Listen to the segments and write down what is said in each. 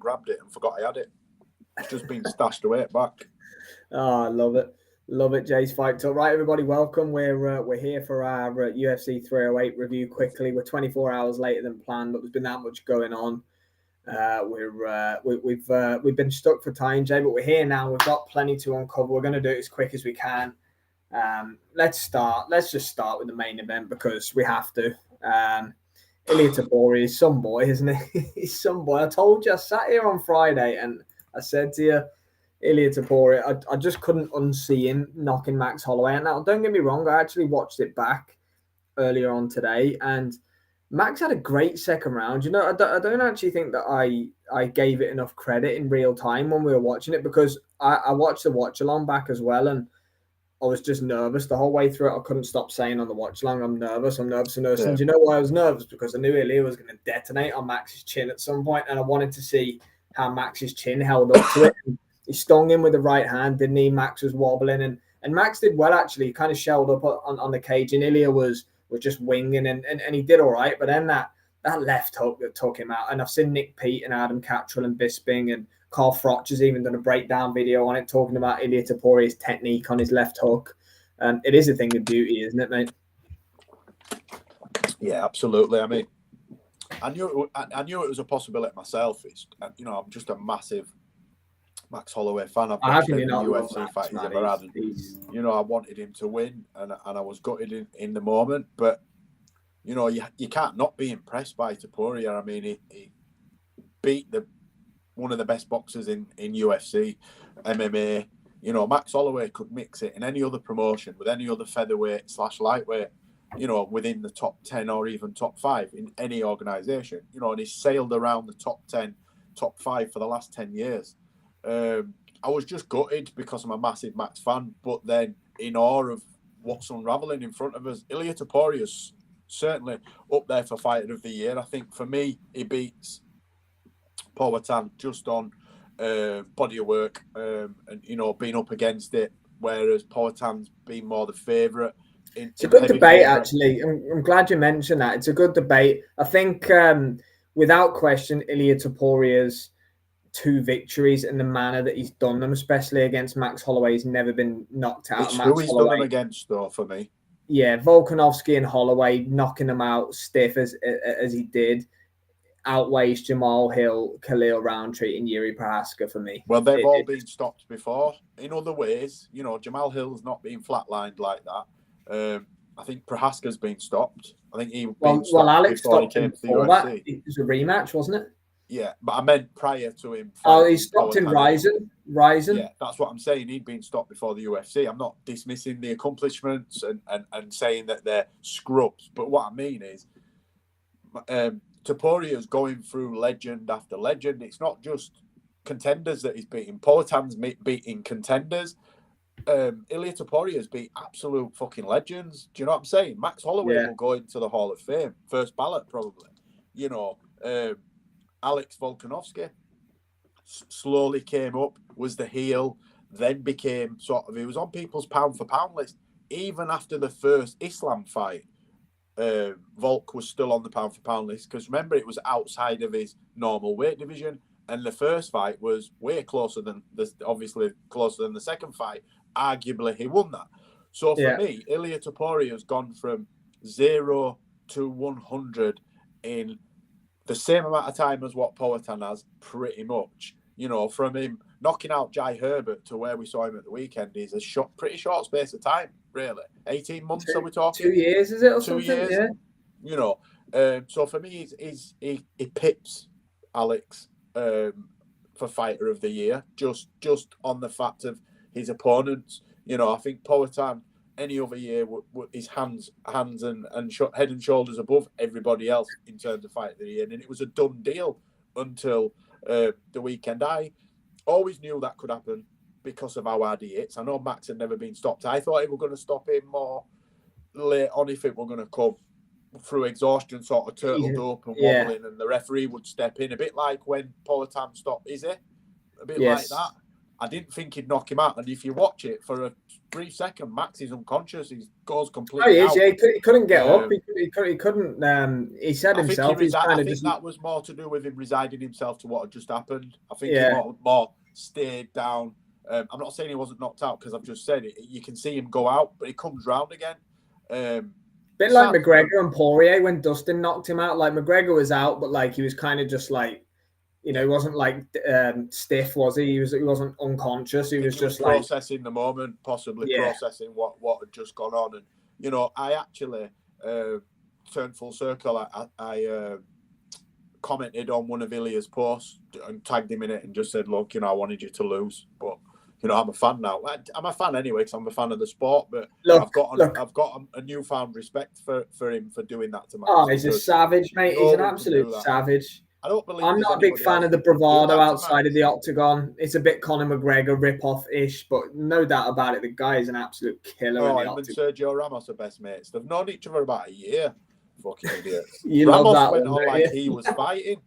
grabbed it and forgot I had it. It's just been stashed away at back. Oh, I love it. Love it, Jay's Fight Talk. Right, everybody, welcome. We're here for our UFC 308 review quickly. We're 24 hours later than planned, but there's been that much going on. We've been stuck for time, Jay, but we're here now. We've got plenty to uncover. We're going to do it as quick as we can. Let's just start with the main event because we have to. Ilia Topuria is some boy, isn't he? He's some boy. I told you, I sat here on Friday and I said to you, Ilia Topuria, I just couldn't unsee him knocking Max Holloway. And now, don't get me wrong, I actually watched it back earlier on today, and Max had a great second round. You know, I don't actually think that I gave it enough credit in real time when we were watching it because I watched the watch along back as well, and I was just nervous the whole way through it. I couldn't stop saying on the watch along, I'm nervous. Yeah. And you know why I was nervous? Because I knew Ilia was going to detonate on Max's chin at some point, and I wanted to see how Max's chin held up to it. He stung him with the right hand, didn't he? Max was wobbling, and Max did well, actually. He kind of shelled up on the cage, and Ilia was just winging, and he did all right. But then that left hook that took him out, and I've seen Nick Pete and Adam Cattrall and Bisping and Carl Froch has even done a breakdown video on it, talking about Ilia Topuria's technique on his left hook. It is a thing of beauty, isn't it, mate? Yeah, absolutely. I mean, I knew it was a possibility myself. I'm just a massive Max Holloway fan. I've watched every UFC fight he's ever had. I wanted him to win, and I was gutted in the moment. But you can't not be impressed by Topuria. I mean, he beat one of the best boxers in UFC, MMA. Max Holloway could mix it in any other promotion with any other featherweight/lightweight. Within the top 10 or even top 5 in any organisation. And he's sailed around the top 10, top 5 for the last 10 years. I was just gutted because I'm a massive Max fan, but then in awe of what's unravelling in front of us. Ilia Topuria's certainly up there for Fighter of the Year. I think for me, he beats Powhatan just on body of work and being up against it, whereas Powhatan's been more the favourite. It's a good debate, actually. I'm glad you mentioned that. It's a good debate. I think, without question, Ilia Topuria's 2 victories and the manner that he's done them, especially against Max Holloway, he's never been knocked out. It's who he's done them against, though, for me. Yeah, Volkanovski and Holloway knocking them out stiff as he did outweighs Jamahal Hill, Khalil Roundtree, and Yuri Prohaska for me. Well, they've all been stopped before in other ways. Jamahal Hill's not been flatlined like that. I think Prohaska's been stopped. I think he Alex stopped him before that. It was a rematch, wasn't it? Yeah, but I meant prior to him. He stopped him rising. Yeah, that's what I'm saying. He'd been stopped before the UFC. I'm not dismissing the accomplishments and saying that they're scrubs. But what I mean is, Topuria's going through legend after legend. It's not just contenders that he's beating. Powhatan's beating contenders. Ilia Topuria's beat absolute fucking legends. Do you know what I'm saying? Max Holloway will go into the Hall of Fame. First ballot, probably. Alex Volkanovski slowly came up, was the heel, then became he was on people's pound for pound list. Even after the first Islam fight, Volk was still on the pound for pound list because remember, it was outside of his normal weight division. And the first fight was way closer than the second fight. Arguably, he won that. So for me, Ilia Topuria has gone from 0 to 100 in the same amount of time as what Powhatan has, pretty much. From him knocking out Jai Herbert to where we saw him at the weekend is a pretty short space of time, really. 18 months, are we talking? 2 years, is it? Or 2 something? years. Yeah. So for me, he pips Alex for Fighter of the Year, just on the fact of his opponents. I think Powhatan any other year his hands and head and shoulders above everybody else in terms of Fighter of the Year, and it was a done deal until the weekend. I always knew that could happen because of how hard he hits. I know Max had never been stopped. I thought he were going to stop him more late on if it were going to come through exhaustion, sort of turtled up and wobbling, and the referee would step in, a bit like when Powhatan stopped Izzy, a bit like that. I didn't think he'd knock him out. And if you watch it for a brief second, Max is unconscious. He goes completely out. Yeah, he couldn't get up. He couldn't. He said himself. I think that was more to do with him resigning himself to what had just happened. I think he more stayed down. I'm not saying he wasn't knocked out because I've just said it. You can see him go out, but he comes round again. Bit like McGregor and Poirier when Dustin knocked him out. Like McGregor was out, but like he was kind of just like, he wasn't like stiff, was he? He wasn't unconscious. He was just like processing the moment, possibly processing what had just gone on. And I actually turned full circle. I commented on one of Ilia's posts and tagged him in it and just said, "Look, I wanted you to lose, but I'm a fan now. I'm a fan anyway because I'm a fan of the sport. But I've got a newfound respect for him for doing that to Max. Oh, he's a savage, mate. He's an absolute savage. I'm not a big fan of the bravado outside of the octagon. It's a bit Conor McGregor rip-off-ish, but no doubt about it, the guy is an absolute killer. Him and Sergio Ramos are best mates. They've known each other about a year. Fucking idiots. Ramos went on like he was fighting,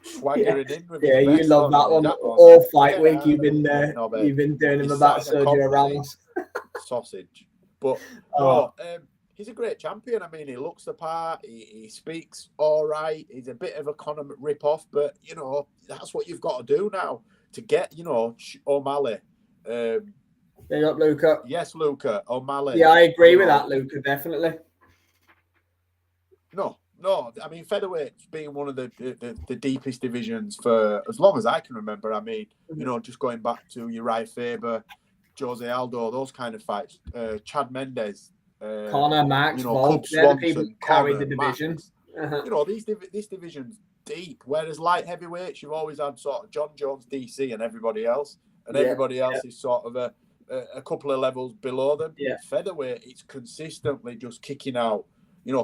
swaggering in with his best. You love that one. All fight week, you've been doing him about Sergio Ramos. Sausage. But he's a great champion. I mean, he looks the part. He speaks all right. He's a bit of a Conor rip-off, but, that's what you've got to do now to get, O'Malley. Big up, Luca. Yes, Luca. O'Malley. Yeah, I agree with that, Luca, definitely. No. I mean, featherweight's been one of the deepest divisions for as long as I can remember. I mean, just going back to Uriah Faber, Jose Aldo, those kind of fights. Chad Mendes. Conor, Max, Volk, they're the people who carry the division. This division's deep. Whereas light heavyweights, you've always had sort of John Jones, DC, and everybody else, everybody else is sort of a couple of levels below them. Yeah. Featherweight, it's consistently just kicking out,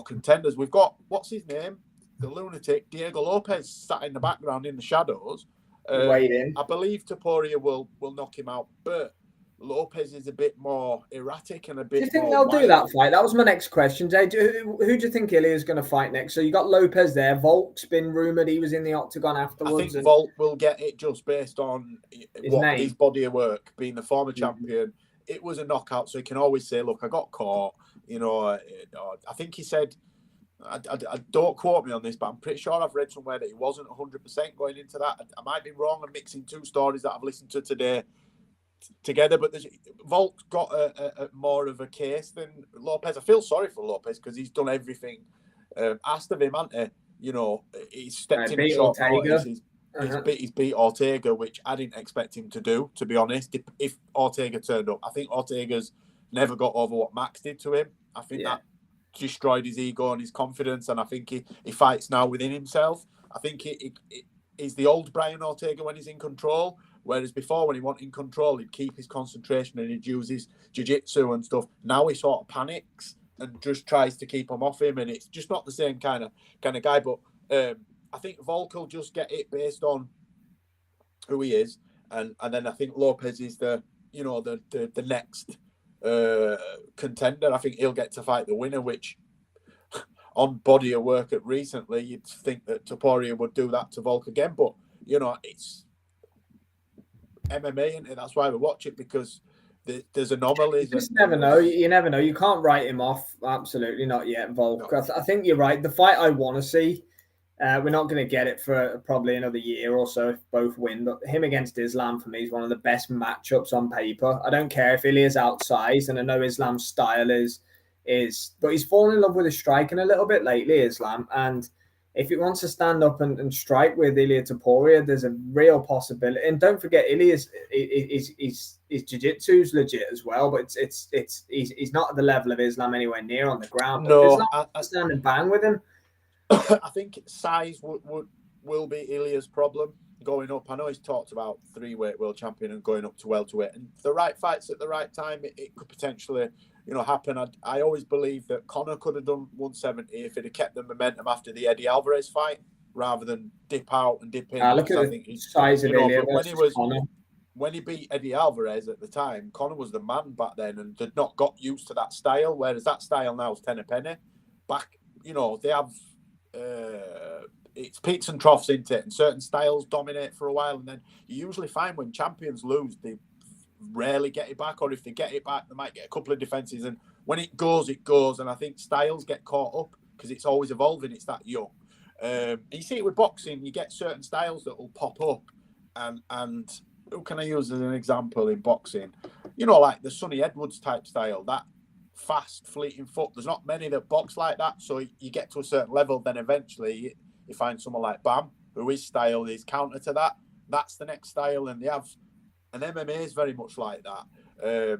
contenders. We've got what's his name, the lunatic Diego Lopez, sat in the background in the shadows. Waiting. I believe Topuria will knock him out, but Lopez is a bit more erratic and a bit. Do you think they'll do that fight? That was my next question, Jay. Who do you think Ilia is going to fight next? So you got Lopez there. Volk's been rumored he was in the octagon afterwards. I think Volk will get it just based on his body of work, being the former champion. It was a knockout, so he can always say, "Look, I got caught." I think he said. I don't quote me on this, but I'm pretty sure I've read somewhere that he wasn't 100% going into that. I might be wrong. I'm mixing two stories that I've listened to today together, but Volk's got a more of a case than Lopez. I feel sorry for Lopez because he's done everything asked of him, hasn't he? He's stepped in short notice. He's beat Ortega, which I didn't expect him to do, to be honest. If Ortega turned up, I think Ortega's never got over what Max did to him. I think that destroyed his ego and his confidence, and I think he fights now within himself. I think he's the old Brian Ortega when he's in control. Whereas before, when he wasn't in control, he'd keep his concentration and he'd use his jiu-jitsu and stuff. Now he sort of panics and just tries to keep him off him, and it's just not the same kind of guy. But I think Volk will just get it based on who he is, and then I think Lopez is the next contender. I think he'll get to fight the winner, which on body of work at recently, you'd think that Topuria would do that to Volk again, but it's MMA, and that's why we watch it, because there's anomalies. You just never know. You never know. You can't write him off. Absolutely not yet, Volk. No. I think you're right. The fight I want to see, we're not going to get it for probably another year or so if both win. But him against Islam for me is one of the best matchups on paper. I don't care if Ilia's outsized, and I know Islam's style is, but he's fallen in love with his striking a little bit lately, Islam, and if he wants to stand up and strike with Ilia Topuria, there's a real possibility. And don't forget, Ilia's his jiu-jitsu's legit as well, but he's not at the level of Islam anywhere near on the ground. No, I stand and bang with him. I think size will be Ilia's problem going up. I know he's talked about 3-weight world champion and going up to welterweight, and the right fights at the right time, it could potentially happen. I always believe that Conor could have done 170 if he'd have kept the momentum after the Eddie Alvarez fight, rather than dip out and dip in. Look at the size of Ilia versus Conor. When he beat Eddie Alvarez at the time, Conor was the man back then and had not got used to that style, whereas that style now is 10 a penny. Back, they have it's peaks and troughs, isn't it? And certain styles dominate for a while, and then you usually find when champions lose, they rarely get it back, or if they get it back, they might get a couple of defenses, and when it goes, it goes. And I think styles get caught up because it's always evolving. It's that young. And you see it with boxing. You get certain styles that will pop up, and who can I use as an example in boxing? You know, like the Sonny Edwards type style, that fast, fleeting foot. There's not many that box like that. So you get to a certain level, then eventually you find someone like Bam, who his style is counter to that. That's the next style, and they have. And MMA is very much like that.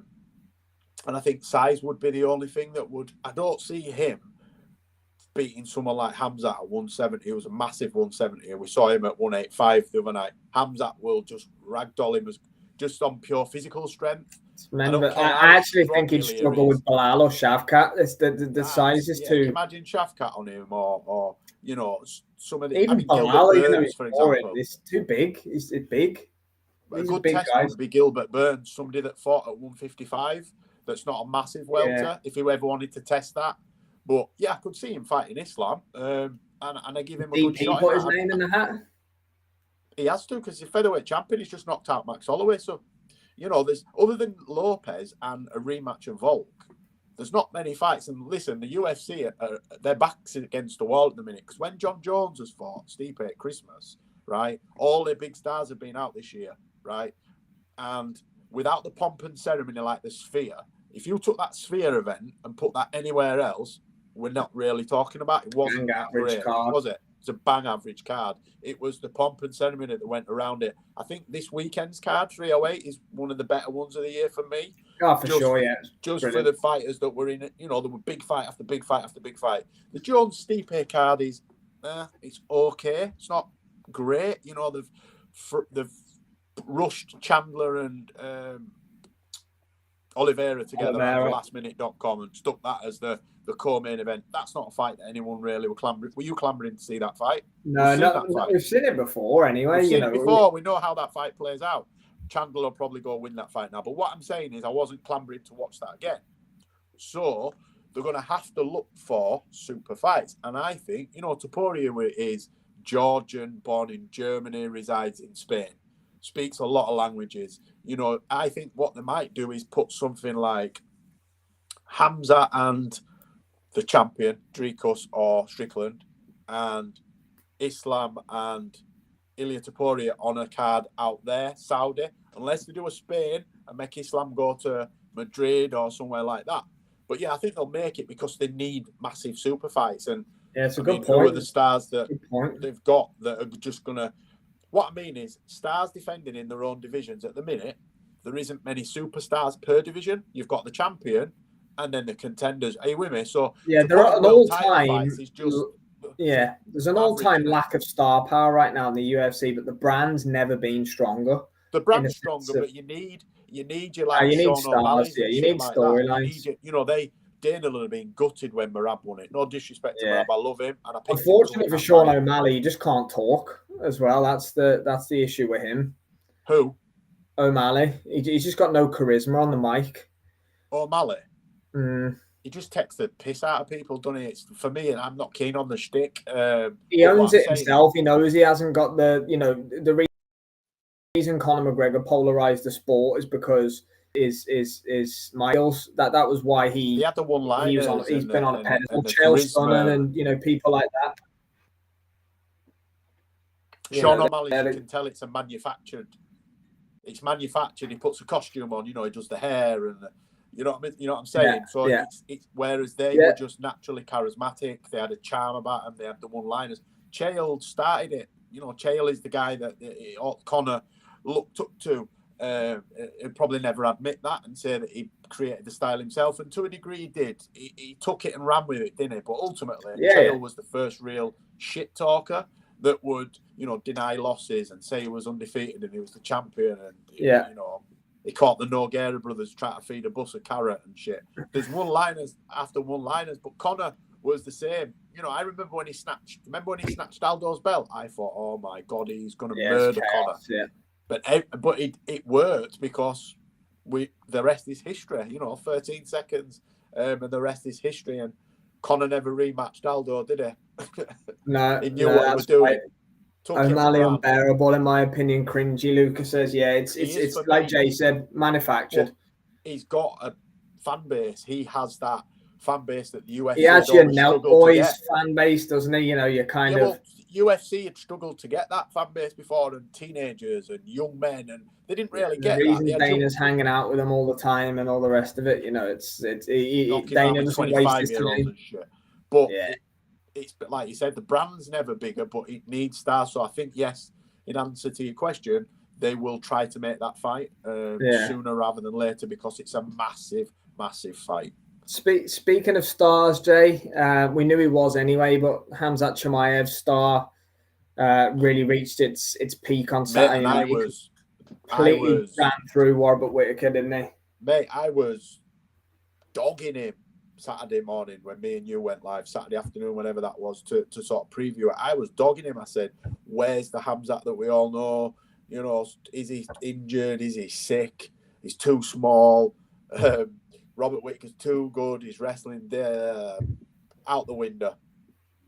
And I think size would be the only thing that would. I don't see him beating someone like Khamzat at 170. He was a massive 170. And we saw him at 185 the other night. Khamzat will just ragdoll him just on pure physical strength. I actually think he'd struggle with Bilal or Shavkat. The size is too. Imagine Shavkat on him, or you know, some of the. Even Bilal, for example, it's too big. It's big. A good test would be Gilbert Burns, somebody that fought at 155. That's not a massive welter. If he ever wanted to test that, but yeah, I could see him fighting Islam, and I give him a good shot. Put his name in the hat. He has to, because he's featherweight champion. He's just knocked out Max Holloway. So, you know, there's other than Lopez and a rematch of Volk, there's not many fights. And listen, the UFC, their backs against the wall at the minute. Because when John Jones has fought Stipe at Christmas, right, all the big stars have been out this year, right, and without the pomp and ceremony like the Sphere, if you took that Sphere event and put that anywhere else, we're not really talking about it. Wasn't great, was it? It's a bang average card. It was the pomp and ceremony that went around it. I think this weekend's card, 308, is one of the better ones of the year for me. Oh, for sure, yeah. Just brilliant. For the fighters that were in it, you know, there were big fight after big fight after big fight. The Jones Stipe card is, it's okay. It's not great. You know, they've rushed Chandler and Oliveira together on lastminute.com and stuck that as the co-main event. That's not a fight that anyone really were clambering. Were you clambering to see that fight? No, we've seen it before anyway. We've seen it before. We know how that fight plays out. Chandler will probably go win that fight now. But what I'm saying is I wasn't clambering to watch that again. So they're going to have to look for super fights. And I think, you know, Topuria is Georgian, born in Germany, resides in Spain, speaks a lot of languages. You know, I think what they might do is put something like Khamzat and the champion, Dricus or Strickland, and Islam and Ilia Topuria on a card out there, Saudi, unless they do a Spain and make Islam go to Madrid or somewhere like that. But yeah, I think they'll make it because they need massive super fights. And yeah, it's a good point. Who are the stars that they've got that are just going to... What I mean is, stars defending in their own divisions at the minute, there isn't many superstars per division. You've got the champion and then the contenders. Are you with me? So yeah, there are an all-time... there's an all-time lack of star power right now in the UFC, but the brand's never been stronger. The brand's stronger, but you need your like you need Sean stars, you need like storylines. You know, Dana would have been gutted when Merab won it. No disrespect to Merab, I love him. And unfortunately for Sean O'Malley, he just can't talk as well. That's the issue with him. Who? O'Malley. He's just got no charisma on the mic. O'Malley? Mm. He just takes the piss out of people, doesn't he? It's, for me, and I'm not keen on the shtick. He owns it himself. He knows he hasn't got the reason Conor McGregor polarized the sport is because is Miles. That was why he had the one line. He's been on a pedestal. Chael Sonnen and people like that. Sean O'Malley, you can tell it's manufactured. It's manufactured. He puts a costume on. You know, he does the hair and you know what I mean. You know what I'm saying. So it's whereas they were just naturally charismatic. They had a charm about them. They had the one-liners. Chael started it. You know, Chael is the guy that Conor looked up to. He'd probably never admit that and say that he created the style himself, and to a degree he did. He took it and ran with it, didn't he? But ultimately, Chael was the first real shit talker that would, you know, deny losses and say he was undefeated and he was the champion, and you know, he caught the Nogueira brothers trying to feed a bus a carrot and shit. There's one-liners after one-liners, but Conor was the same. You know, I remember when he snatched Aldo's belt. I thought, oh my God, he's going to murder Conor. Yeah. But it worked because the rest is history. You know, 13 seconds, and the rest is history. And Conor never rematched Aldo, did he? No, he knew what he was doing. O'Malley unbearable, in my opinion. Cringy. Lucas says, yeah, it's like Jay said, manufactured. But he's got a fan base. He has that fan base that the UFC he actually a Nelt Boys fan base, doesn't he? You know, you're kind of. Well, UFC had struggled to get that fan base before, and teenagers and young men, and they didn't really get the reason Dana's hanging out with them all the time and all the rest of it. You know, Dana doesn't waste his time. And shit. But it's like you said, the brand's never bigger, but it needs stars. So I think, yes, in answer to your question, they will try to make that fight sooner rather than later, because it's a massive, massive fight. Speaking of stars, Jay, we knew he was anyway, but Khamzat Chimaev's star really reached its peak on Saturday night. Completely ran through Robert Whittaker, didn't he? Mate, I was dogging him Saturday morning when me and you went live, Saturday afternoon, whenever that was, to sort of preview it. I was dogging him. I said, where's the Khamzat that we all know? You know, is he injured? Is he sick? He's too small. Robert Whittaker's too good. He's wrestling there out the window.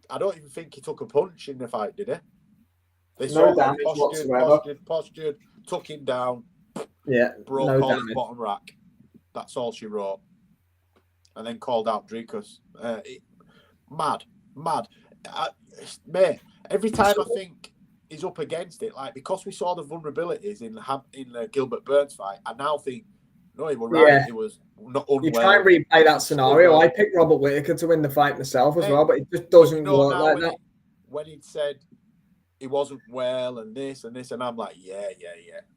I don't even think he took a punch in the fight, did he? They no damage whatsoever. Postured, took him down. Yeah, broke all his bottom rack. That's all she wrote. And then called out Dricus. Mad. Mate, every time I think he's up against it, like, because we saw the vulnerabilities in the Gilbert Burns fight, I now think, no, he was right. Yeah. He was not unwell. You try and replay that scenario. I picked Robert Whittaker to win the fight myself as well, but it just doesn't work like that. When he'd said he wasn't well and this, and I'm like, yeah.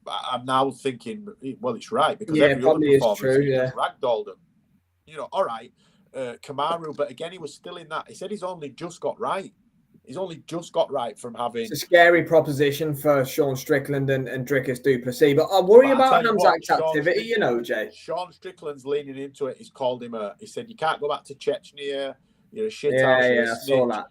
But I'm now thinking, well, it's right, because every other performance, he just ragdolled him. You know, all right, Kamaru, but again, he was still in that. He said he's only just got right. He's only just got right from having. It's a scary proposition for Sean Strickland and Dricus du Plessis, but I worry about Khamzat's activity, you know, Jay. Sean Strickland's leaning into it. He's called him he said, you can't go back to Chechnya. You're a shit house. Yeah, I saw that.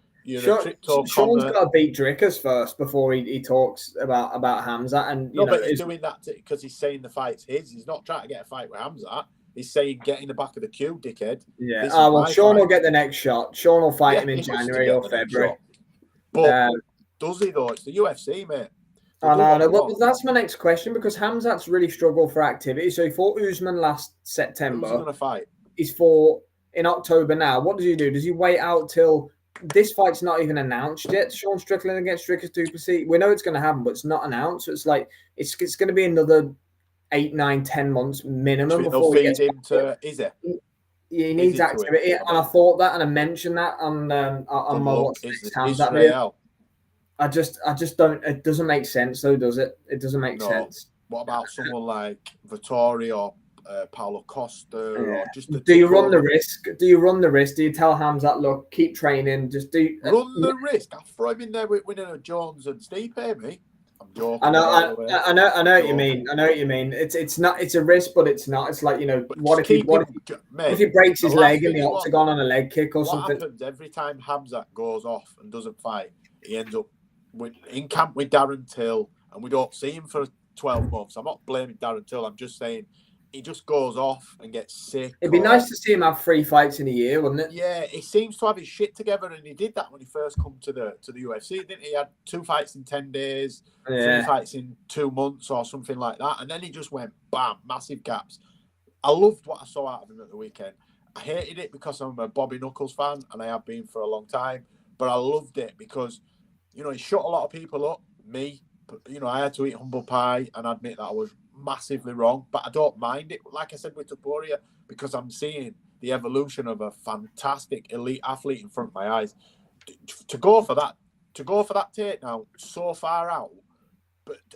Sean's got to beat Dricus first before he talks about Khamzat. And but he's doing that because he's saying the fight's his. He's not trying to get a fight with Khamzat. He's saying, get in the back of the queue, dickhead. Yeah. Well, Sean will get the next shot. Sean will fight him in January or February. But does he, though? It's the UFC, mate. I know. Well, that's my next question, because Khamzat's really struggled for activity. So he fought Usman last September. Who's going to fight? He's fought in October now. What does he do? Does he wait out till this fight's not even announced yet? Sean Strickland against Dricus du Plessis. We know it's going to happen, but it's not announced. So it's like it's going to be another 8, 9, 10 months minimum before we get into. Is it? He needs activity, and I thought that, and I mentioned that on my what's next Khamzat video. I just don't. It doesn't make sense, though, does it? It doesn't make sense. What about someone like Vittori or Paulo Costa? Or just do you run the risk? Do you run the risk? Do you tell Khamzat, look, keep training, just do run the risk? I'll throw him in there with winning a Jones and Steve, me. I'm joking. I know what you mean. It's not. It's a risk, but it's not. It's like, you know, what if he breaks his leg in the octagon on a leg kick or something? What happens every time Khamzat goes off and doesn't fight? He ends up in camp with Darren Till, and we don't see him for 12 months. I'm not blaming Darren Till. I'm just saying he just goes off and gets sick. It'd be nice to see him have 3 fights in a year, wouldn't it? Yeah, he seems to have his shit together, and he did that when he first come to the UFC, didn't he? He had 2 fights in 10 days, 3 fights in 2 months or something like that, and then he just went bam, massive gaps. I loved what I saw out of him at the weekend. I hated it because I'm a Bobby Knuckles fan, and I have been for a long time, but I loved it because, you know, he shut a lot of people up. Me, you know, I had to eat humble pie and admit that I was massively wrong, but I don't mind it. Like I said with Topuria, because I'm seeing the evolution of a fantastic elite athlete in front of my eyes. To go for that takedown so far out,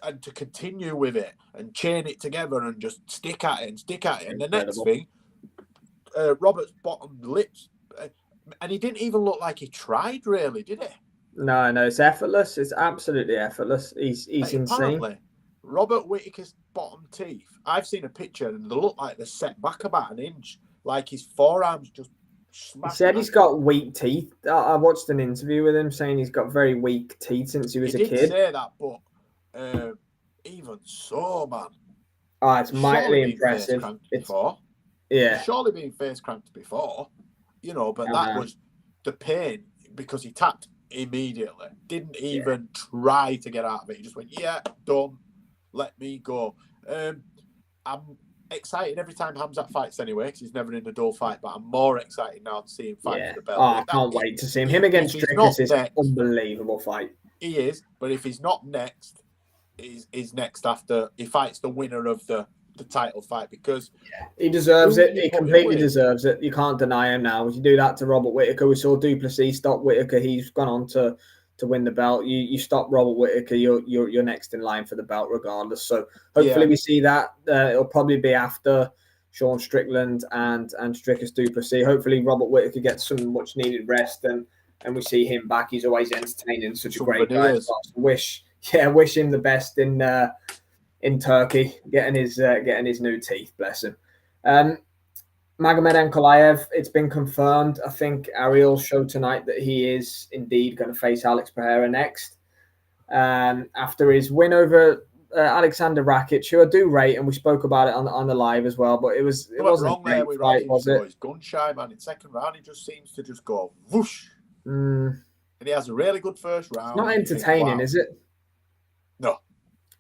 and to continue with it and chain it together and just stick at it. And the next thing, Robert's bottom lips, and he didn't even look like he tried, really, did he? No, it's effortless. It's absolutely effortless. He's insane. Robert Whittaker's bottom teeth, I've seen a picture and they look like they're set back about an inch, like his forearms just smashed. He said he's got weak teeth. I watched an interview with him saying he's got very weak teeth since he was a kid. He did say that, but even so, man. Oh, it's mightily impressive. Before. Yeah. Surely been face cranked before, you know, but that was the pain, because he tapped immediately, didn't even try to get out of it. He just went, yeah, done, let me go. I'm excited every time Khamzat fights anyway, because he's never in a dull fight, but I'm more excited now to see him fight for the belt. I can't wait to see him. Him against Dricus is an unbelievable fight. He is, but if he's not next, he's next after he fights the winner of the title fight, because he deserves it. He completely deserves it. You can't deny him now. If you do that to Robert Whittaker, we saw Duplessis stop Whittaker. He's gone on to win the belt. You stop Robert Whittaker, you're next in line for the belt regardless. So hopefully we see that. It'll probably be after Sean Strickland and Dricus Duplessis. Hopefully Robert Whittaker gets some much needed rest and we see him back. He's always entertaining, such a great guy. So wish him the best in Turkey, getting his new teeth. Bless him. Magomed Ankalaev, it's been confirmed. I think Ariel showed tonight that he is indeed going to face Alex Pereira next. After his win over Alexander Rakic, who I do rate, and we spoke about it on the live as well, but it wasn't wrong there with Rakic, was it? He's gun shy, man. In second round, he just seems to just go whoosh. And he has a really good first round. It's not entertaining, is it? No.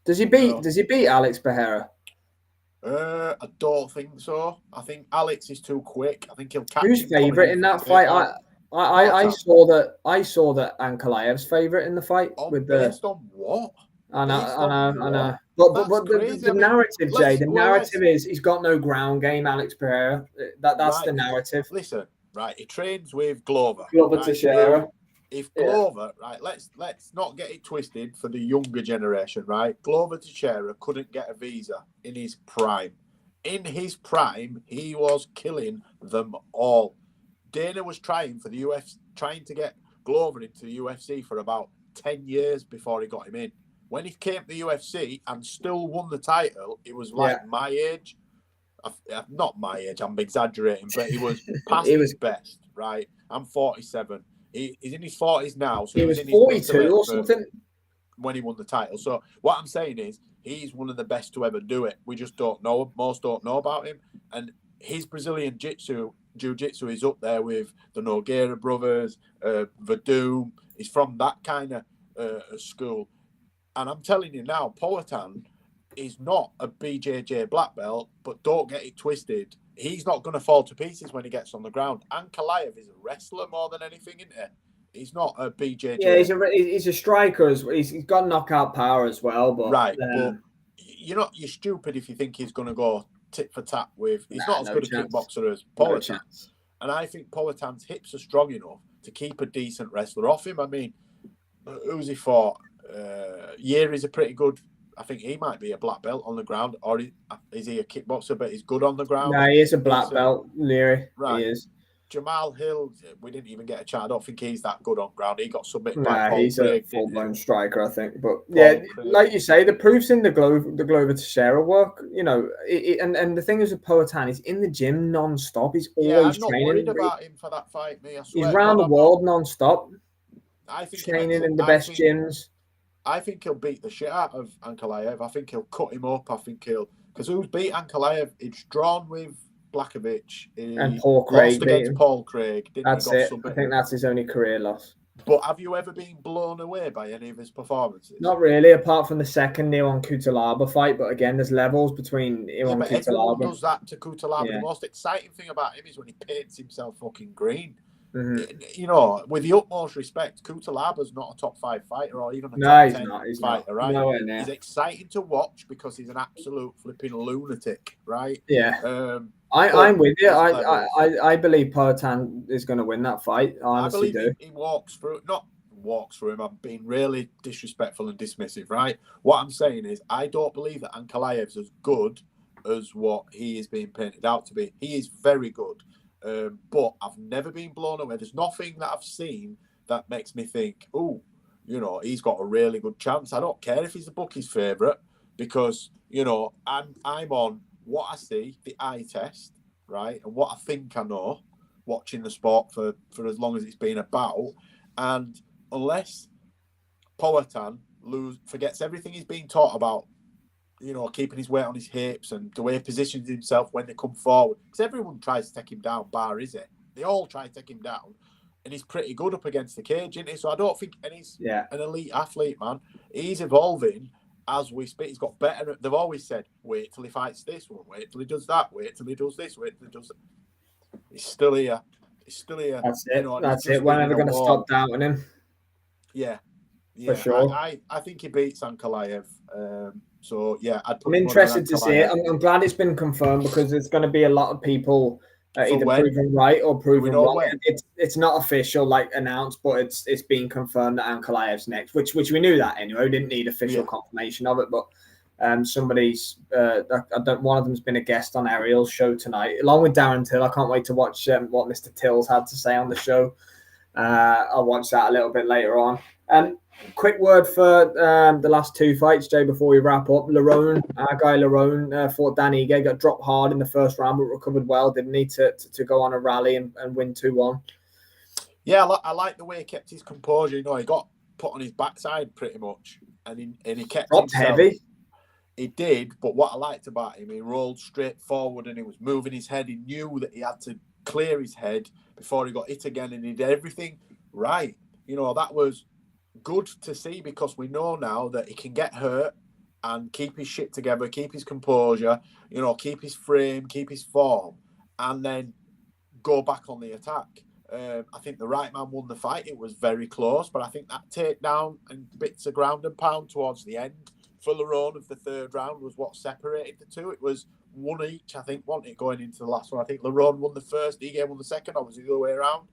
Does he beat Alex Pereira? I don't think so. I think Alex is too quick. I think he'll catch. Who's favourite in that fight? I saw that Ankalaev's favourite in the fight. Based on what? I know. But the narrative, Jay, the narrative is he's got no ground game, Alex Pereira. That's the narrative. Listen, right, he trains with Glover. Teixeira. If Glover, right, let's not get it twisted for the younger generation, right? Glover Teixeira couldn't get a visa in his prime. In his prime, he was killing them all. Dana was trying for the UFC, trying to get Glover into the UFC for about 10 years before he got him in. When he came to the UFC and still won the title, it was like my age. Not my age, I'm exaggerating, but he was past his best, right? I'm 47. He's in his 40s now. So he was 42 or something when he won the title. So what I'm saying is he's one of the best to ever do it. We just don't know. Most don't know about him. And his Brazilian jiu-jitsu is up there with the Nogueira brothers, Verdum. He's from that kind of school. And I'm telling you now, Poatan is not a BJJ black belt, but don't get it twisted. He's not going to fall to pieces when he gets on the ground. Ankalaev is a wrestler more than anything, isn't he? He's not a BJJ. Yeah, he's a striker as well. He's got knockout power as well. But but you're stupid if you think he's going to go tit for tat with. He's not as good a kickboxer as Poatan. And I think Poatan's hips are strong enough to keep a decent wrestler off him. I mean, who's he fought? Yeri's a pretty good. I think he might be a black belt on the ground, or is he a kickboxer? But he's good on the ground. No, he is a black belt, Leary. Right, he is. Jamal Hill, we didn't even get a chat. I don't think he's that good on ground. He got submitted by Paul he's Craig, a full-blown striker, I think. But like you say, the proof's in the Glover Teixeira work. You know, and the thing is with Poatan, he's in the gym non-stop. He's always training. I'm not worried about him for that fight, me. I swear. He's around the world non-stop. I think training in the best gyms. I think he'll beat the shit out of Ankalaev. I think he'll cut him up. I think because who's beat Ankalaev? It's drawn with Blachowicz. And Paul Craig. Lost against Paul Craig. That's it. I think that's his only career loss. But have you ever been blown away by any of his performances? Not really, apart from the second Ion Cutelaba fight. But again, there's levels between Ion Cutelaba. Everyone does that to Cutelaba. The most exciting thing about him is when he paints himself fucking green. Mm-hmm. You know, with the utmost respect, Cutelaba's not a top 5 fighter or even a top 10 fighter, right? He's exciting to watch because he's an absolute flipping lunatic, right? Yeah. I'm with you. I believe Poatan is going to win that fight. I honestly do. He walks through him. I'm being really disrespectful and dismissive, right? What I'm saying is I don't believe that Ankalaev's as good as what he is being painted out to be. He is very good. But I've never been blown away. There's nothing that I've seen that makes me think, oh, you know, he's got a really good chance. I don't care if he's the bookie's favourite because, you know, I'm on what I see, the eye test, right, and what I think I know, watching the sport for as long as it's been about. And unless Poatan forgets everything he's been taught about, you know, keeping his weight on his hips and the way he positions himself when they come forward. Because everyone tries to take him down, bar is it? They all try to take him down. and he's pretty good up against the cage, isn't he? So I don't think, and he's an elite athlete, man. He's evolving as we speak. He's got better. They've always said, wait till he fights this one, wait till he does that, wait till he does this, wait till he does that. He's still here. He's still here. That's it. That's it. We're never going to stop doubting him. Yeah. For sure. I think he beats Ankalaev. So, yeah. I'm interested to see it. I'm glad it's been confirmed because there's going to be a lot of people either proven right or proven wrong. It's not official, like announced, but it's been confirmed that Ankalaev's next, which we knew that anyway. We didn't need official confirmation of it, but somebody's one of them's been a guest on Ariel's show tonight, along with Darren Till. I can't wait to watch what Mr. Tills had to say on the show. I'll watch that a little bit later on. Quick word for the last two fights, Jay, before we wrap up. Lerone, our guy Lerone, fought Dan Ige, got dropped hard in the first round, but recovered well. Didn't need to go on a rally and win 2-1. Yeah, I like the way he kept his composure. You know, he got put on his backside pretty much, and he kept dropped heavy. He did, but what I liked about him, he rolled straight forward and he was moving his head. He knew that he had to clear his head before he got hit again, and he did everything right. You know, that was good to see because we know now that he can get hurt and keep his shit together, keep his composure, you know, keep his frame, keep his form, and then go back on the attack. I think the right man won the fight. It was very close, but I think that takedown and bits of ground and pound towards the end for Lerone of the third round was what separated the two. It was one each, I think, wasn't it, going into the last one? I think Lerone won the first, Ige won the second, or was it the other way around?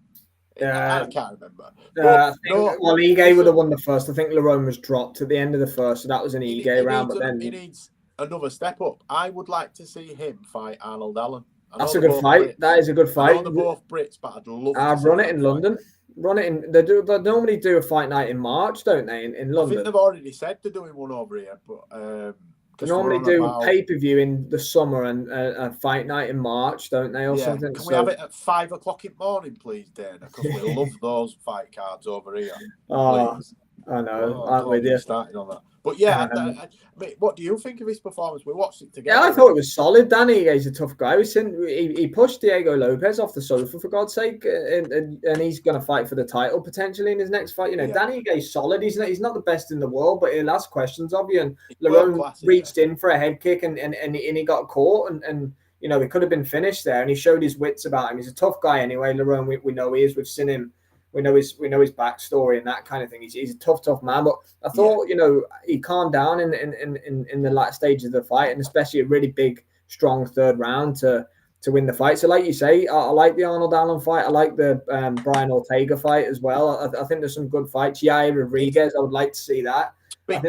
I can't remember. Ige would have won the first. I think Lerone was dropped at the end of the first, so that was an Ige round. But then he needs another step up. I would like to see him fight Arnold Allen. That's a good fight. That is a good fight. I know they're both Brits, but I'd love to run it in London. Run it in. They normally do a fight night in March, don't they? In London. I think they've already said they're doing one over here, but they normally do pay-per-view in the summer and a fight night in March, don't they, or something? Can we have it at 5 o'clock in the morning, please, Dana? Because we love those fight cards over here. Please. I know. I'm with you. Starting on that. But yeah, I mean, what do you think of his performance? We watched it together. Yeah, I thought it was solid. Danny is a tough guy. He pushed Diego Lopez off the sofa, for God's sake, and he's going to fight for the title potentially in his next fight. You know, Danny is solid. He's not the best in the world, but he'll ask questions of you. And Lerone reached in for a head kick and he got caught and you know, he could have been finished there. And he showed his wits about him. He's a tough guy anyway. Lerone, we know he is. We've seen him. We know his backstory and that kind of thing. He's a tough man. But I thought, you know, he calmed down in the last stage of the fight, and especially a really big, strong third round to win the fight. So, like you say, I like the Arnold Allen fight. I like the Brian Ortega fight as well. I think there's some good fights. Yair Rodriguez, I would like to see that. I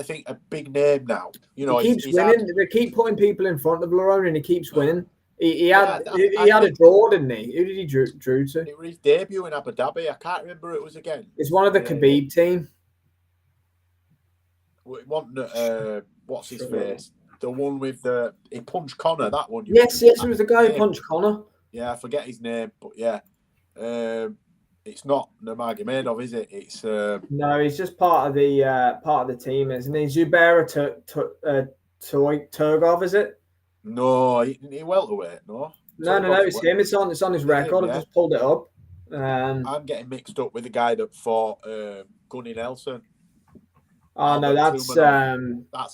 think a big name now. You know, he keeps winning. They keep putting people in front of Lerone, and he keeps winning. He had a draw, didn't he? Who did he drew to? It was his debut in Abu Dhabi. I can't remember who it was again. It's one of the Khabib team. It wasn't, what's his face? The one with he punched Connor, that one. Yes, it was the guy who punched Connor. Yeah, I forget his name, but yeah. It's not Nurmagomedov, is it? It's no, he's just part of the team, isn't he? Zubaira Turgov, is it? No, he welterweight. No, it's him. It's on his record. I've just pulled it up. I'm getting mixed up with the guy that fought Gunnar Nelson. Oh no, that's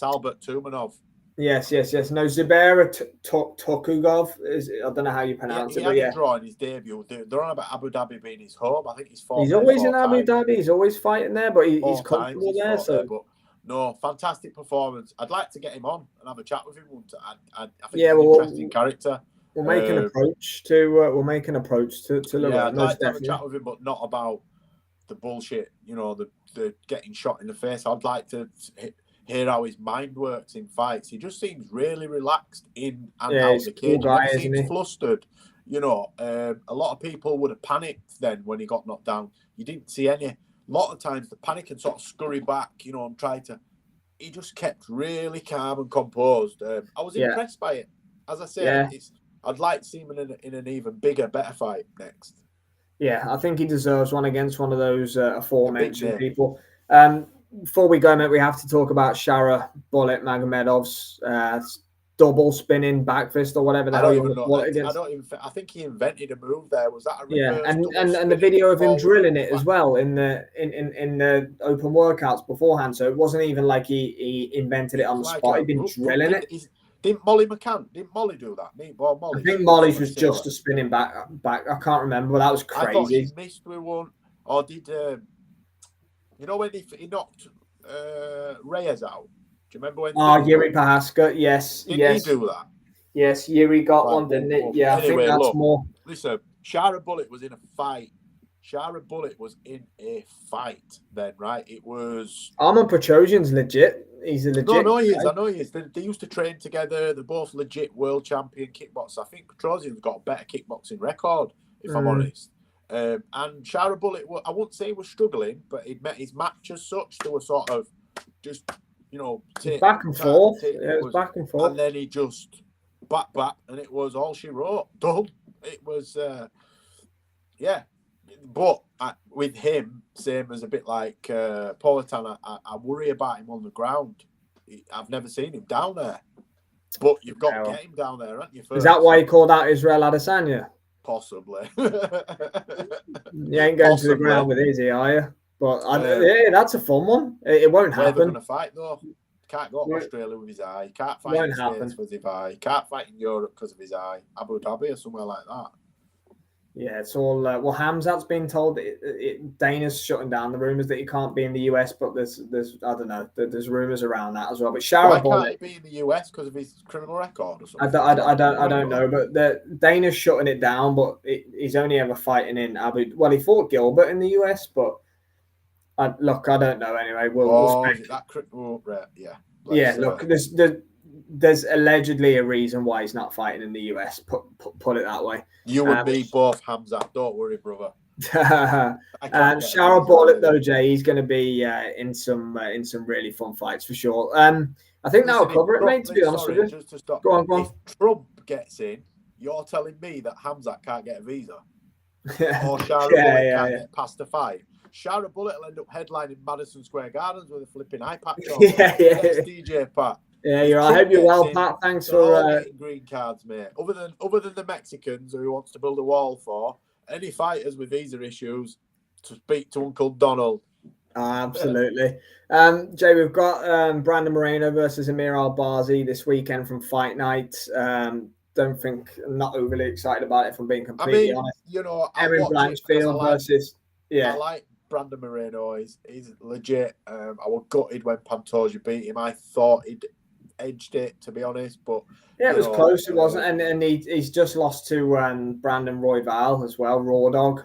Albert Tumanov. Yes. No, Zubaira Tokugov is. I don't know how you pronounce it. He had a draw in his debut. They're on about Abu Dhabi being his home. I think he's fought. He's always in Abu Dhabi. He's always fighting there, but he's comfortable there. So. No, fantastic performance. I'd like to get him on and have a chat with him one time. I think he's an interesting character. We'll make an approach to Lerone. Yeah, I'd like to have a chat with him, but not about the bullshit. You know, the getting shot in the face. I'd like to hear how his mind works in fights. He just seems really relaxed in and out of the cage. He seems flustered. You know, a lot of people would have panicked then when he got knocked down. You didn't see any. A lot of times the panic and sort of scurry back, you know, and try to. He just kept really calm and composed. I was impressed by it. As I said, I'd like to see him in an even bigger, better fight next. Yeah, I think he deserves one against one of those aforementioned people. Before we go, mate, we have to talk about Shara Bullet Magomedov's double spinning back fist or whatever the hell you want to call it against. I think he invented a move there. Was that a reverse? Yeah, and the video of him drilling it as well in the open workouts beforehand. So it wasn't even like he invented it on the spot. He'd been drilling it. Didn't Molly do that? I think Molly's was just a spinning back. I can't remember, but that was crazy. I thought he missed with one, or did you know when he knocked Reyes out? Do you remember when? Yuri Prohaska, yes. Didn't he do that? Yes, Yuri got one, didn't it? Yeah, anyway, I think that's more. Listen, Shara Bullet was in a fight. Shara Bullet was in a fight then, right? It was. Arman Petrosian's legit. He's a legit. No, he is. I know he is. They used to train together. They're both legit world champion kickboxers. I think Petrosian's got a better kickboxing record, if I'm honest. And Shara Bullet, I wouldn't say he was struggling, but he'd met his match as such. They were sort of just, back and forth. It was back and forth. And then he just back, and it was all she wrote. Done. It was, yeah. But with him, same as a bit like Politan, I worry about him on the ground. I've never seen him down there. But you've got to get him down there, haven't you? First? Is that why he called out Israel Adesanya? Possibly. You ain't going to the ground with Izzy, are you? But yeah, that's a fun one. It won't happen. Where they're going to fight, though. Can't go to Australia with his eye. Can't fight in the States with his eye. Can't fight in Europe because of his eye. Abu Dhabi or somewhere like that. Yeah, it's all. Well, Khamzat's been told that Dana's shutting down the rumors that he can't be in the US, but there's I don't know. There's rumors around that as well. But Shara Why can't he be in the US because of his criminal record or something? I don't know. But Dana's shutting it down. But he's only ever fighting in Abu. Well, he fought Gilbert in the US, but I don't know. Anyway, yeah. Look, there's allegedly a reason why he's not fighting in the US. Put it that way. You and me both, Khamzat. Don't worry, brother. Shara Bullet though, Jay, he's going to be in some really fun fights for sure. I think that'll cover it, mate. To be honest with you, just to stop. Go on. If Trump gets in, you're telling me that Khamzat can't get a visa, or Shara Bullet can't get past the fight. Shara Bullet will end up headlining Madison Square Gardens with a flipping eye patch on. DJ Pat. Yeah, I hope you're well, Pat. Thanks for green cards, mate. Other than the Mexicans who he wants to build a wall for, any fighters with visa issues to speak to Uncle Donald. Absolutely. Jay, we've got Brandon Moreno versus Amir Albazi this weekend from Fight Night. I'm not overly excited about it, if I'm being completely honest. Erin Blanchfield versus. Yeah. I like Brandon Moreno. He's legit. I was gutted when Pantoja beat him. I thought he'd edged it, to be honest, but yeah, it was close. It wasn't, and he's just lost to Brandon Royval as well, Raw Dog.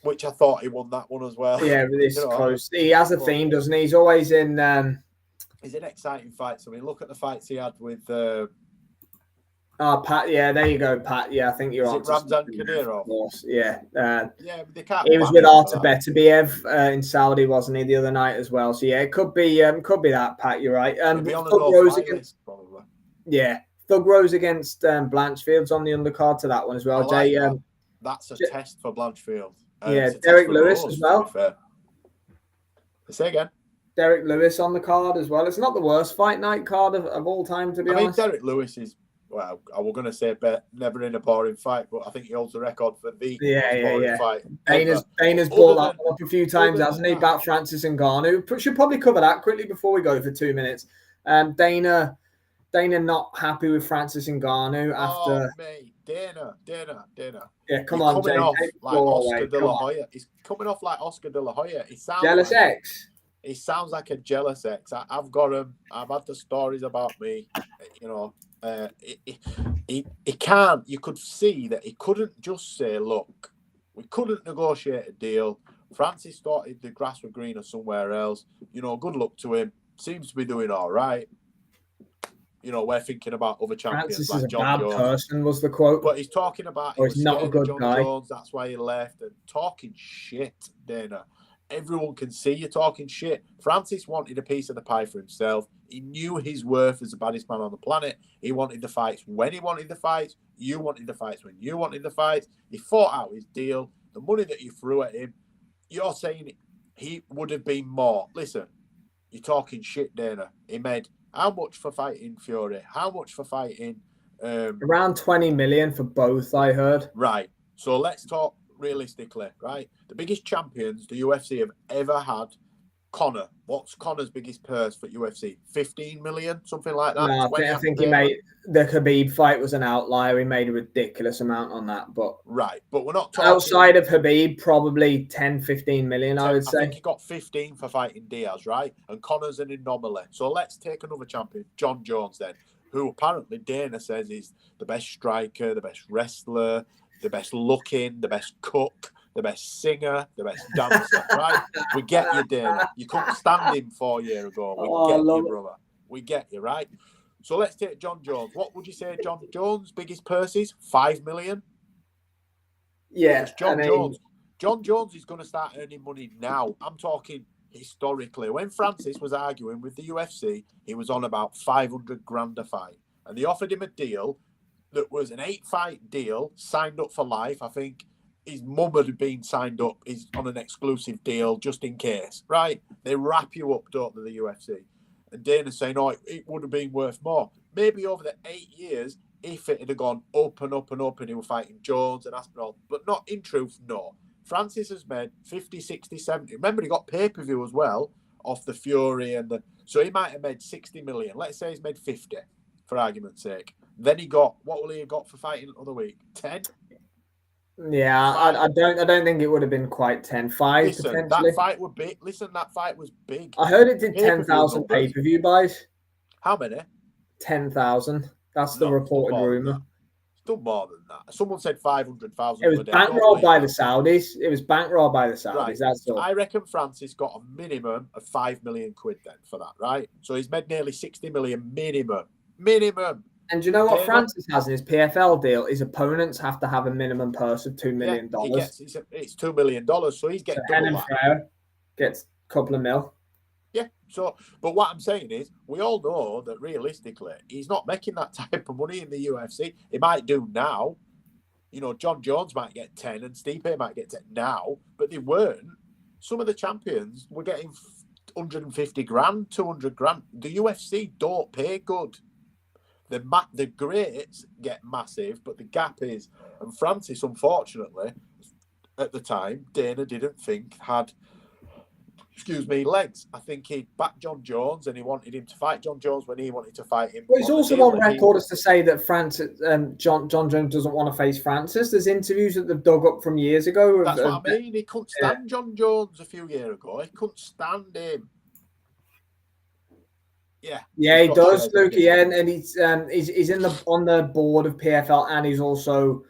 Which I thought he won that one as well. Yeah, it's close. He has a theme, doesn't he? He's always in. He's in exciting fights. I mean, look at the fights he had with. Pat. Yeah, there you go, Pat. Yeah, I think you're on. Ramzan Kadyrov? Yeah. Yeah, but they can't. He was with Artur Beterbiev in Saudi, wasn't he, the other night as well? So yeah, it could be that, Pat. You're right. Thug Rose against, probably. Yeah, Thug Rose against Blanchfield's on the undercard to that one as well. Like Jay, that's a test for Blanchfield. Yeah, Derek Lewis Rose, as well. Say again. Derek Lewis on the card as well. It's not the worst fight night card of all time, to be honest. Derek Lewis is. Well, I was going to say never in a boring fight, but I think he holds the record for the boring fight. Dana's brought that one up a few times, hasn't he? About Francis Ngannou. Should probably cover that quickly before we go for 2 minutes. Dana not happy with Francis Ngannou after. Mate, Dana. Yeah, come on, Jay. He's coming off like Oscar De La Hoya. He sounds jealous ex. He sounds like a jealous ex. I've got him. I've had the stories about me. He can't. You could see that he couldn't just say, "Look, we couldn't negotiate a deal." Francis thought the grass was greener somewhere else. Good luck to him. Seems to be doing all right. We're thinking about other champions Francis like is a John bad Jones. Person was the quote. But he's talking about he's not a good John guy. Jones, that's why he left, and talking shit, Dana. Everyone can see you talking shit. Francis wanted a piece of the pie for himself. He knew his worth as the baddest man on the planet. He wanted the fights when he wanted the fights. You wanted the fights when you wanted the fights. He fought out his deal. The money that you threw at him, you're saying he would have been more. Listen, you're talking shit, Dana. He made How much for fighting Fury? How much for fighting? Around 20 million for both, I heard. Right. So let's talk realistically, right? The biggest champions the UFC have ever had. Conor. What's Conor's biggest purse for UFC? 15 million, something like that. No, I think he made the Khabib fight was an outlier. He made a ridiculous amount on that, but right. But we're not talking outside of Khabib, probably 10, 15 million. I would say. I think he got 15 for fighting Diaz, right? And Conor's an anomaly. So let's take another champion, John Jones, then, who apparently Dana says is the best striker, the best wrestler, the best looking, the best cook, the best singer, the best dancer, right? We get you, Dana. You couldn't stand him 4 years ago. We get you, brother. We get you, right? So let's take John Jones. What would you say John Jones' biggest purse is? 5 million? Yeah. John Jones is going to start earning money now. I'm talking historically. When Francis was arguing with the UFC, he was on about 500 grand a fight. And they offered him a deal that was an 8-fight deal, signed up for life. I think his mum had been signed up. He's on an exclusive deal just in case, right? They wrap you up, don't they, the UFC? And Dana's saying, oh, it would have been worth more. Maybe over the 8 years, if it had gone up and up and up and he was fighting Jones and Aspinall, but not in truth, no. Francis has made 50, 60, 70. Remember, he got pay-per-view as well off the Fury and the... So he might have made 60 million. Let's say he's made 50, for argument's sake. Then he got... What will he have got for fighting the other week? 10? Yeah, I don't think it would have been quite 10. 5 Listen, potentially. that fight was big. That fight was big. I heard it did 10,000 pay-per-view buys. How many? 10,000. That's the reported rumor. Still more than that. Someone said 500,000. It was bankrolled by the Saudis. Right. That's all. I reckon Francis got a minimum of 5 million quid then for that, right? So he's made nearly 60 million minimum. And do you know what Francis has in his PFL deal? His opponents have to have a minimum purse of $2 million. Yeah, it's $2 million, so he's getting double that. Gets a couple of mil. Yeah, so, but what I'm saying is, we all know that realistically, he's not making that type of money in the UFC. He might do now. You know, John Jones might get 10 and Stipe might get 10 now, but they weren't. Some of the champions were getting 150 grand, 200 grand. The UFC don't pay good. The greats get massive, but the gap is, and Francis, unfortunately, at the time, Dana didn't think had, legs. I think he'd back John Jones and he wanted him to fight John Jones when he wanted to fight him. Well, he's also on record as to say that Francis, John Jones doesn't want to face Francis. There's interviews that they've dug up from years ago. That's what I mean. He couldn't stand John Jones a few years ago. He couldn't stand him. Yeah, he does, Luke. Yeah, and he's on the board of PFL, and he's also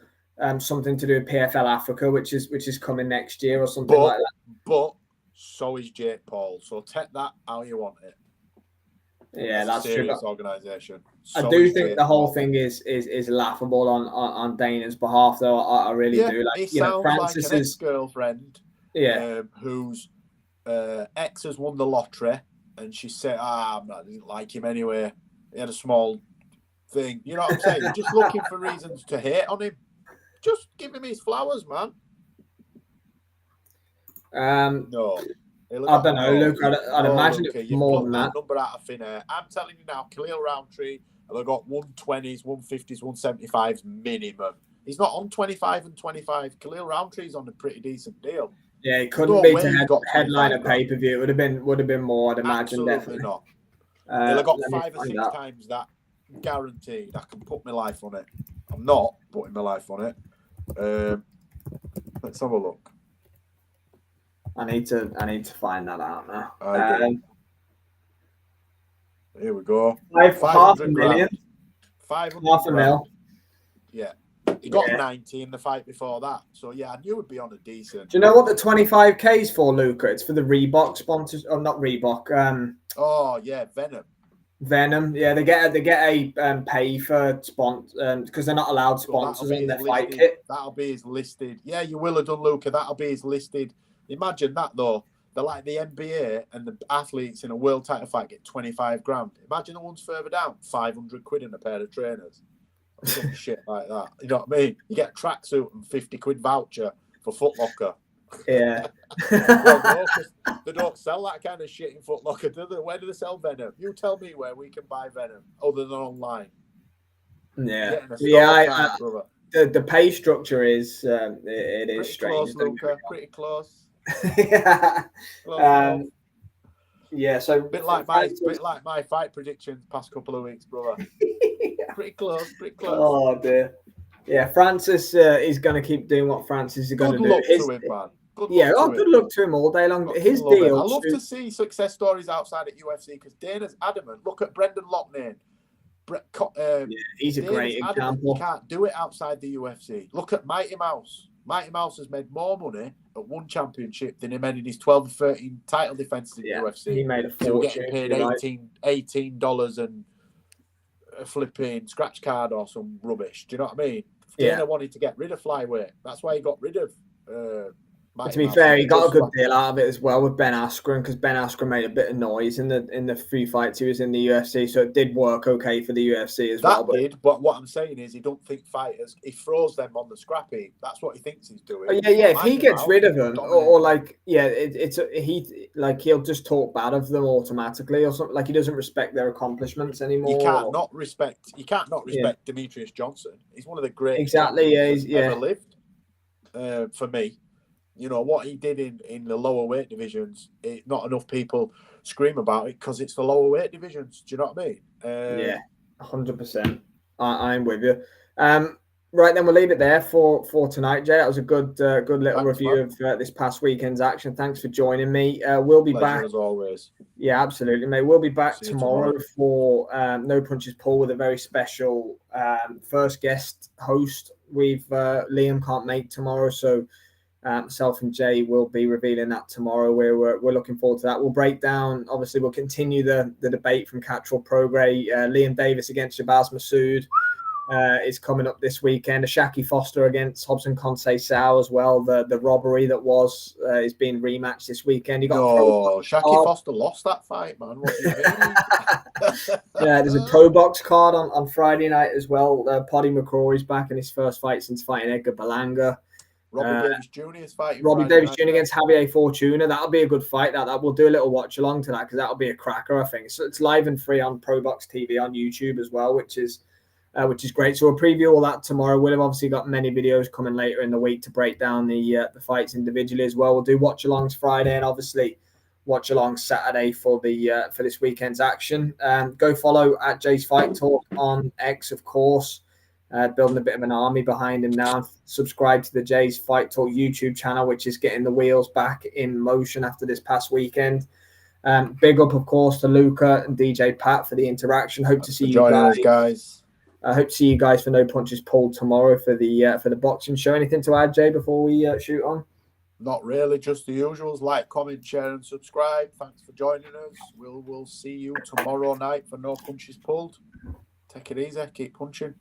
something to do with PFL Africa, which is coming next year or something like that. But so is Jake Paul. So take that how you want it. Yeah, that's true. Organisation. I do think the whole thing is laughable on Dana's behalf, though. I really do. Like, he sounds like an ex-girlfriend. Yeah, whose ex has won the lottery. And she said, I didn't like him anyway. He had a small thing. You know what I'm saying? Just looking for reasons to hate on him. Just give him his flowers, man. No. I don't know, Luke. I'd imagine it's more than that. Number out of thin air. I'm telling you now, Khalil Roundtree, they've got 120s, 150s, 175s minimum. He's not on 25 and 25. Khalil Roundtree's on a pretty decent deal. Yeah, it couldn't be to headline a pay-per-view. It would have been more, I'd imagine. Absolutely definitely not. They've got 5 or 6 times that, guaranteed. I can put my life on it. I'm not putting my life on it. Let's have a look. I need to find that out now. Here we go. Half a million. 500 half a mil. Yeah. He got 90 in the fight before that. So, yeah, I knew he'd be on a decent. Do you know what the 25K is for, Luca? It's for the Reebok sponsors. Oh, not Reebok. Venom. Yeah, they get a pay for sponsor because they're not allowed sponsors in their fight kit. That'll be his listed. Yeah, you will have done, Luca. That'll be his listed. Imagine that, though. They're like the NBA and the athletes in a world title fight get 25 grand. Imagine the ones further down, 500 quid in a pair of trainers. Some shit like that. You know what I mean? You get a tracksuit and 50 quid voucher for Foot Locker. Yeah. Well, no, 'cause they don't sell that kind of shit in Foot Locker, do they? Where do they sell Venom? You tell me where we can buy Venom other than online. Yeah. Yeah. Brother. The pay structure is it is Pretty strange. close, Luca. Pretty close. Yeah. Close enough. Yeah. So bit like my fight predictions past couple of weeks, brother. Pretty close. Oh dear. Yeah, Francis is going to keep doing what Francis is going to do. Good luck to him, man. Good luck to him all day long. His deal. I love to see success stories outside at UFC because Dana's adamant. Look at Brendan Loughnane. He's a great example. You can't do it outside the UFC. Look at Mighty Mouse. Mighty Mouse has made more money at one championship than he made in his 12 or 13 title defenses in the UFC. He made a fortune. So getting paid $18 and a flipping scratch card or some rubbish. Do you know what I mean? Dana wanted to get rid of flyweight. That's why he got rid of to be fair, he got a good deal out of it as well with Ben Askren because Ben Askren made a bit of noise in the few fights he was in the UFC, so it did work okay for the UFC as well. But what I'm saying is he don't think fighters. He throws them on the scrap heap. That's what he thinks he's doing. If he gets rid of them, he'll just talk bad of them automatically or something. Like he doesn't respect their accomplishments anymore. You can't not respect Demetrius Johnson. He's one of the greatest ever lived. For me. You know, what he did in the lower weight divisions, not enough people scream about it because it's the lower weight divisions. Do you know what I mean? 100%. I'm with you. Right, then we'll leave it there for tonight, Jay. That was a good little review of this past weekend's action. Thanks for joining me. We'll be back. As always. Yeah, absolutely, mate. We'll be back tomorrow for No Punches Pulled with a very special first guest host. Liam can't make tomorrow, so myself and Jay will be revealing that tomorrow. We're looking forward to that. We'll break down. Obviously, we'll continue the debate from Catterall Prograis. Liam Davis against Shabazz Massoud is coming up this weekend. Ashaki Foster against Hobson Conceição as well. The robbery that is being rematched this weekend. Shaki Foster lost that fight, man. What do you mean? There's a pro box card on Friday night as well. Poddy McCrory's back in his first fight since fighting Edgar Berlanga. Robbie Davis Jr. is fighting. Robbie Davis Jr. against Javier Fortuna. That'll be a good fight. That we'll do a little watch along to that because that'll be a cracker, I think. So it's live and free on ProBox TV on YouTube as well, which is great. So we'll preview all that tomorrow. We'll have obviously got many videos coming later in the week to break down the fights individually as well. We'll do watch alongs Friday and obviously watch along Saturday for this weekend's action. Go follow at Jay's Fight Talk on X, of course. Building a bit of an army behind him now. Subscribe to the Jay's Fight Talk YouTube channel, which is getting the wheels back in motion after this past weekend. Big up, of course, to Luca and DJ Pat for the interaction. Hope to see you guys. I hope to see you guys for No Punches Pulled tomorrow for the boxing show. Anything to add, Jay, before we shoot on? Not really, just the usuals. Like, comment, share, and subscribe. Thanks for joining us. We'll see you tomorrow night for No Punches Pulled. Take it easy. Keep punching.